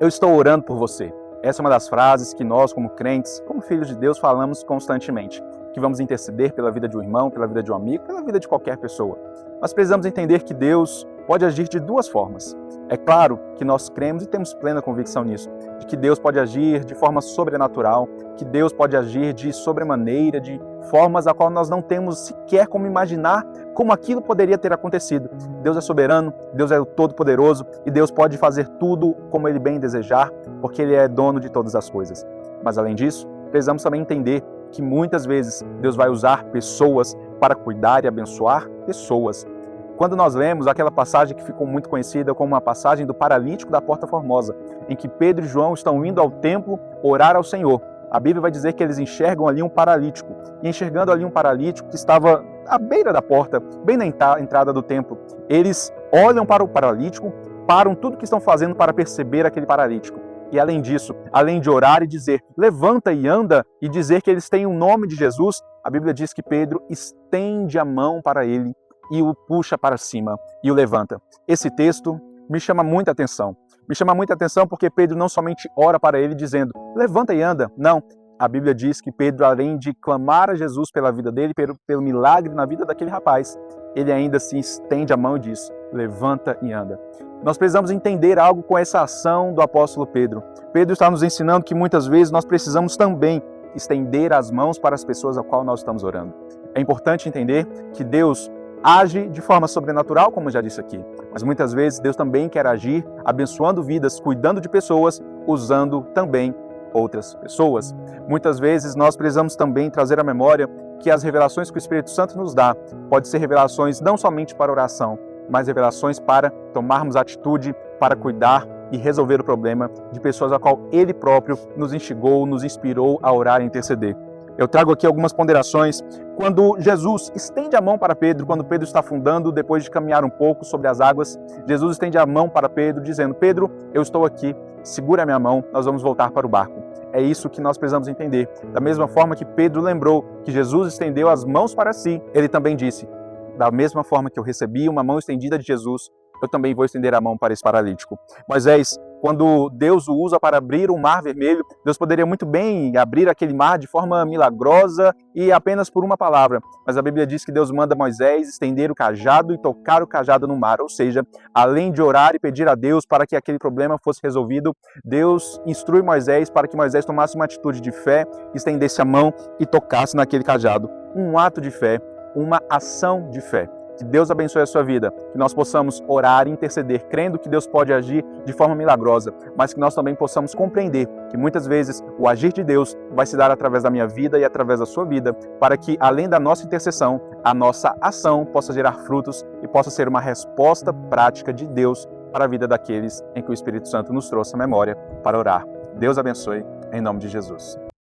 eu estou orando por você. Essa é uma das frases que nós, como crentes, como filhos de Deus, falamos constantemente. Que vamos interceder pela vida de um irmão, pela vida de um amigo, pela vida de qualquer pessoa. Nós precisamos entender que Deus pode agir de duas formas. É claro que nós cremos e temos plena convicção nisso, de que Deus pode agir de forma sobrenatural, que Deus pode agir de sobremaneira, de formas a qual nós não temos sequer como imaginar como aquilo poderia ter acontecido. Deus é soberano, Deus é o Todo-Poderoso e Deus pode fazer tudo como Ele bem desejar, porque Ele é dono de todas as coisas. Mas além disso, precisamos também entender que muitas vezes Deus vai usar pessoas para cuidar e abençoar pessoas. Quando nós lemos aquela passagem que ficou muito conhecida como uma passagem do paralítico da Porta Formosa, em que Pedro e João estão indo ao templo orar ao Senhor, a Bíblia vai dizer que eles enxergam ali um paralítico, e enxergando ali um paralítico que estava à beira da porta, bem na entrada do templo, eles olham para o paralítico, param tudo o que estão fazendo para perceber aquele paralítico. E além disso, além de orar e dizer, levanta e anda, e dizer que eles têm o nome de Jesus, a Bíblia diz que Pedro estende a mão para ele e o puxa para cima e o levanta. Esse texto me chama muita atenção. Me chama muita atenção porque Pedro não somente ora para ele dizendo, levanta e anda. Não, a Bíblia diz que Pedro, além de clamar a Jesus pela vida dele, pelo milagre na vida daquele rapaz, ele ainda se estende a mão e diz, levanta e anda. Nós precisamos entender algo com essa ação do apóstolo Pedro. Pedro está nos ensinando que muitas vezes nós precisamos também estender as mãos para as pessoas a qual nós estamos orando. É importante entender que Deus age de forma sobrenatural, como eu já disse aqui, mas muitas vezes Deus também quer agir abençoando vidas, cuidando de pessoas, usando também outras pessoas. Muitas vezes nós precisamos também trazer à memória que as revelações que o Espírito Santo nos dá podem ser revelações não somente para oração, mas revelações para tomarmos atitude, para cuidar e resolver o problema de pessoas a qual Ele próprio nos instigou, nos inspirou a orar e interceder. Eu trago aqui algumas ponderações. Quando Jesus estende a mão para Pedro, quando Pedro está afundando, depois de caminhar um pouco sobre as águas, Jesus estende a mão para Pedro, dizendo, Pedro, eu estou aqui, segura a minha mão, nós vamos voltar para o barco. É isso que nós precisamos entender. Da mesma forma que Pedro lembrou que Jesus estendeu as mãos para si, ele também disse, da mesma forma que eu recebi uma mão estendida de Jesus, eu também vou estender a mão para esse paralítico. Moisés, quando Deus o usa para abrir o mar vermelho, Deus poderia muito bem abrir aquele mar de forma milagrosa e apenas por uma palavra. Mas a Bíblia diz que Deus manda Moisés estender o cajado e tocar o cajado no mar. Ou seja, além de orar e pedir a Deus para que aquele problema fosse resolvido, Deus instrui Moisés para que Moisés tomasse uma atitude de fé, estendesse a mão e tocasse naquele cajado. Um ato de fé, uma ação de fé. Que Deus abençoe a sua vida, que nós possamos orar e interceder, crendo que Deus pode agir de forma milagrosa, mas que nós também possamos compreender que muitas vezes o agir de Deus vai se dar através da minha vida e através da sua vida, para que além da nossa intercessão, a nossa ação possa gerar frutos e possa ser uma resposta prática de Deus para a vida daqueles em que o Espírito Santo nos trouxe a memória para orar. Deus abençoe, em nome de Jesus.